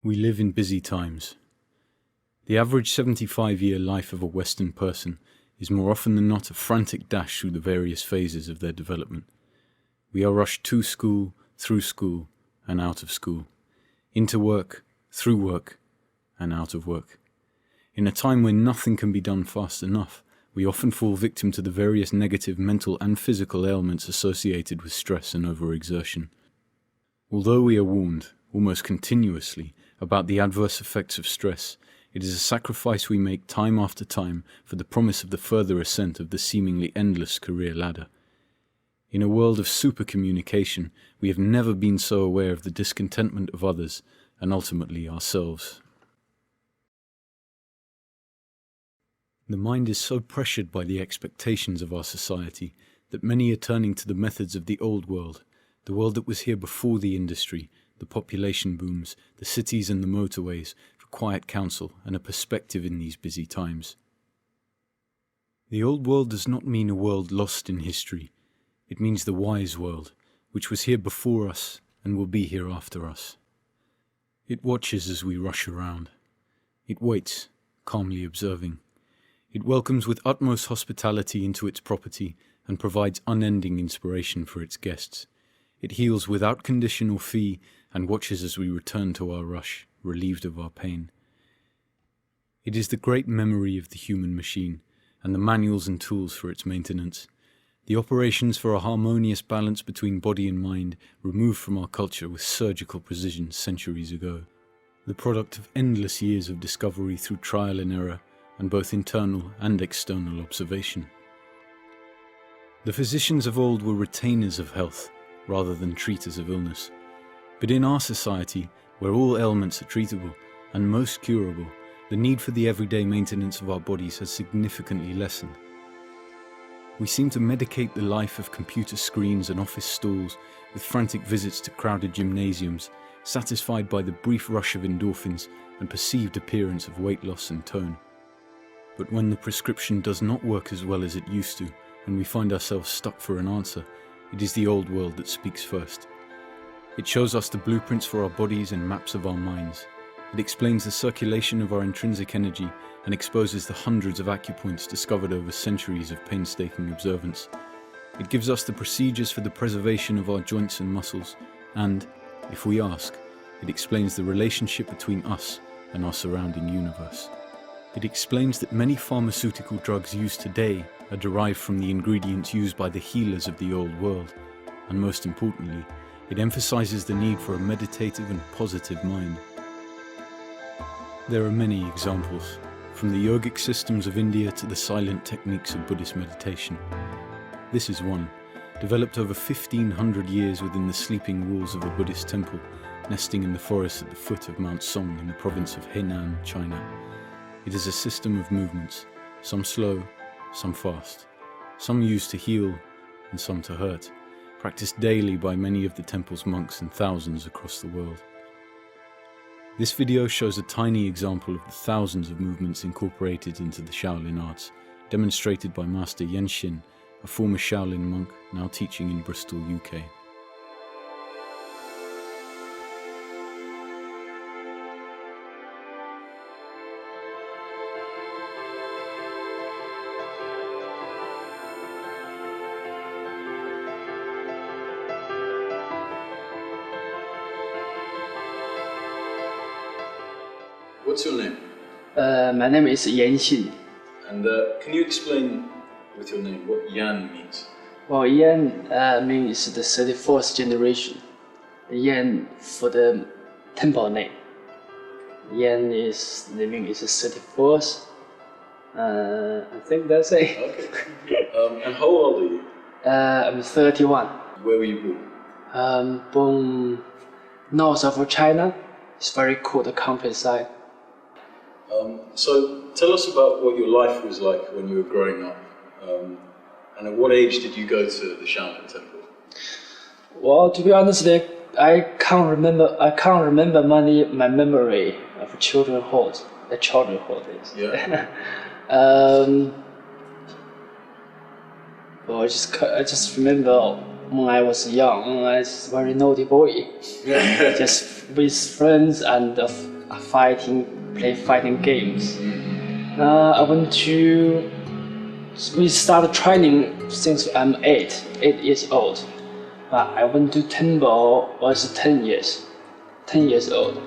We live in busy times. The average 75-year life of a Western person is more often than not a frantic dash through the various phases of their development. We are rushed to school, through school, and out of school, into work, through work, and out of work. In a time when nothing can be done fast enough, we often fall victim to the various negative mental and physical ailments associated with stress and overexertion. Although we are warned, almost continuously, about the adverse effects of stress, it is a sacrifice we make time after time for the promise of the further ascent of the seemingly endless career ladder. In a world of supercommunication, we have never been so aware of the discontentment of others and ultimately ourselves. The mind is so pressured by the expectations of our society that many are turning to the methods of the old world, the world that was here before the industry, the population booms, the cities and the motorways, for quiet counsel and a perspective in these busy times. The old world does not mean a world lost in history. It means the wise world, which was here before us and will be here after us. It watches as we rush around. It waits, calmly observing. It welcomes with utmost hospitality into its property and provides unending inspiration for its guests. It heals without condition or fee and watches as we return to our rush, relieved of our pain. It is the great memory of the human machine and the manuals and tools for its maintenance. The operations for a harmonious balance between body and mind removed from our culture with surgical precision centuries ago. The product of endless years of discovery through trial and error and both internal and external observation. The physicians of old were retainers of health rather than treaters of illness. But in our society, where all ailments are treatable and most curable, the need for the everyday maintenance of our bodies has significantly lessened. We seem to medicate the life of computer screens and office stalls with frantic visits to crowded gymnasiums, satisfied by the brief rush of endorphins and perceived appearance of weight loss and tone. But when the prescription does not work as well as it used to, and we find ourselves stuck for an answer, it is the old world that speaks first. It shows us the blueprints for our bodies and maps of our minds. It explains the circulation of our intrinsic energy and exposes the hundreds of acupoints discovered over centuries of painstaking observance. It gives us the procedures for the preservation of our joints and muscles, and, if we ask, it explains the relationship between us and our surrounding universe. It explains that many pharmaceutical drugs used today are derived from the ingredients used by the healers of the old world, and most importantly, it emphasizes the need for a meditative and positive mind. There are many examples, from the yogic systems of India to the silent techniques of Buddhist meditation. This is one, developed over 1500 years within the sleeping walls of a Buddhist temple, nesting in the forest at the foot of Mount Song in the province of Henan, China. It is a system of movements, some slow, some fast, some used to heal and some to hurt, practiced daily by many of the temple's monks and thousands across the world. This video shows a tiny example of the thousands of movements incorporated into the Shaolin arts, demonstrated by Master Yan Xin, a former Shaolin monk now teaching in Bristol, UK. What's your name? My name is YanXin. And can you explain with your name what Yan means? Well, Yan means the 34th generation. Yan for the temple name. Yan is the meaning is 34th. I think that's it. Okay. And how old are you? I'm 31. Where were you born? Born north of China. It's very cool, the countryside. So tell us about what your life was like when you were growing up, and at what age did you go to the Shaolin temple? Well, to be honest, I can't remember my memory of childhood. The childhood is. Yeah. Well, I just remember when I was young, I was a very naughty boy. Just with friends and play fighting games. We started training since I'm 8 years old. But I went to temple was 10 years old.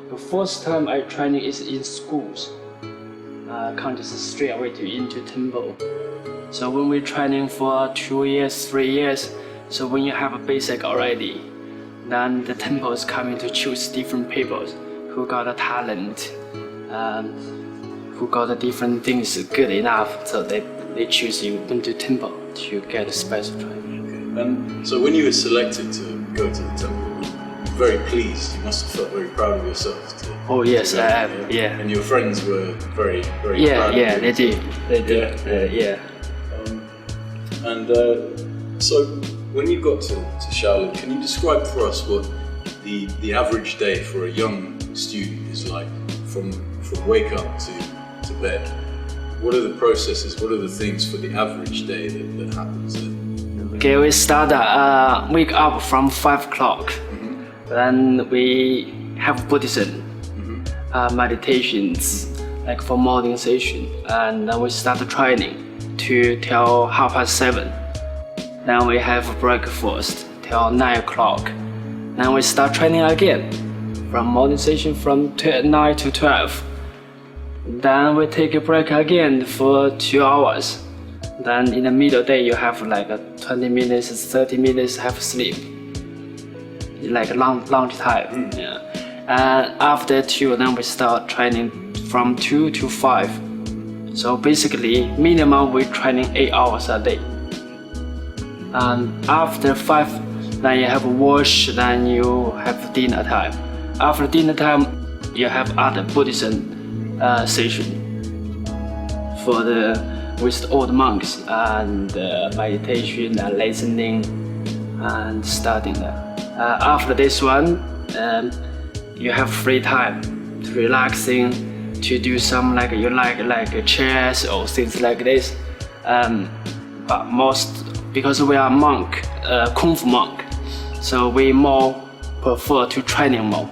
The first time I training is in schools. Can't just straight away into temple. So when we're training for 2 years, 3 years, so when you have a basic already, then the temple is coming to choose different people who got a talent, who got the different things good enough, so they choose you into temple to get a special training. Okay. And so when you were selected to go to the temple, you were very pleased. You must have felt very proud of yourself. Oh yes, to I have. Yeah. And your friends were very, very Yeah, proud. yeah, of you. they do. Yeah. So when you got to Shaolin, can you describe for us what the average day for a young student is like from wake up to bed? What are the processes, what are the things for the average day that happens there? Okay, we start wake up from 5 o'clock. Then we have Buddhism, meditations, like for morning session. And then we start the training till 7:30. Then we have breakfast till 9 o'clock. Then we start training again from morning session from 9 to 12. Then we take a break again for 2 hours. Then in the middle day you have like 20 minutes, 30 minutes have sleep. Like lunch time. Yeah. And after 2, then we start training from 2 to 5. So basically, minimum we're training 8 hours a day. And after 5, then you have a wash, then you have dinner time. After dinner time, you have other Buddhism session with old monks and meditation and listening and studying. After this one, you have free time to relaxing, to do some like chess or things like this. But because we are monk, Kung Fu monk, so we more prefer to training more.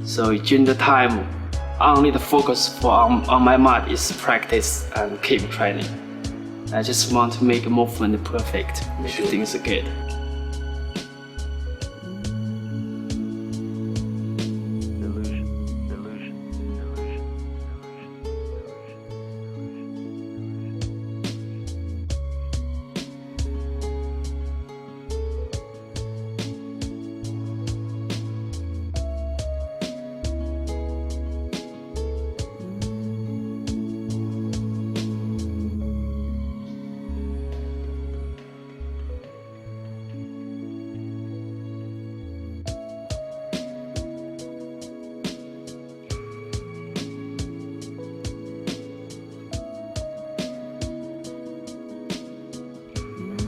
So during the time, only the focus on my mind is practice and keep training. I just want to make movement perfect, make things good.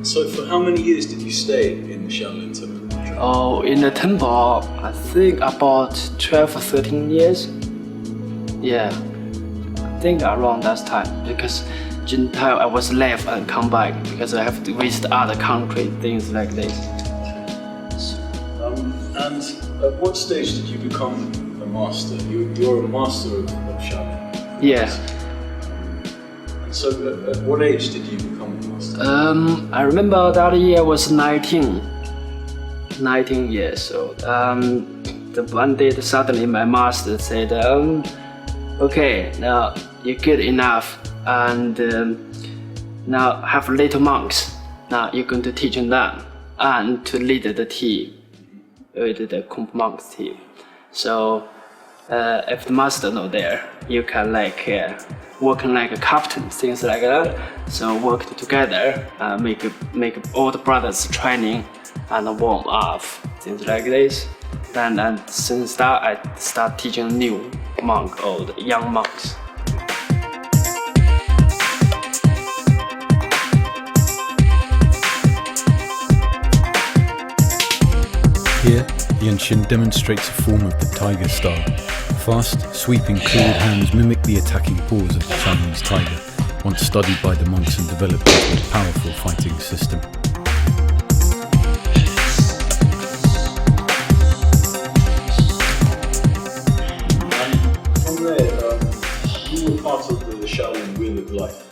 So for how many years did you stay in the Shaolin temple? Oh, in the temple, I think about 12 or 13 years. Yeah, I think around that time, because during the time I was left and come back because I have to visit other countries, things like this. And at what stage did you become a master? You're a master of Shaolin. Yeah. And so at what age did you become a master? I remember that year was 19 years old. The one day suddenly my master said, okay, now you're good enough, and now have little monks. Now you're going to teach them and to lead the team, with the Kung Fu monks team. So if the master not there, you can working like a captain, things like that. So work together, make all the brothers training and warm up, things like this. Then since that I start teaching new monk or the young monks. Here, YanXin demonstrates a form of the tiger style. Fast, sweeping, cooled hands mimic the attacking paws of the Chinese tiger, once studied by the monks and developed into a powerful fighting system. the Shaolin Wheel of Life.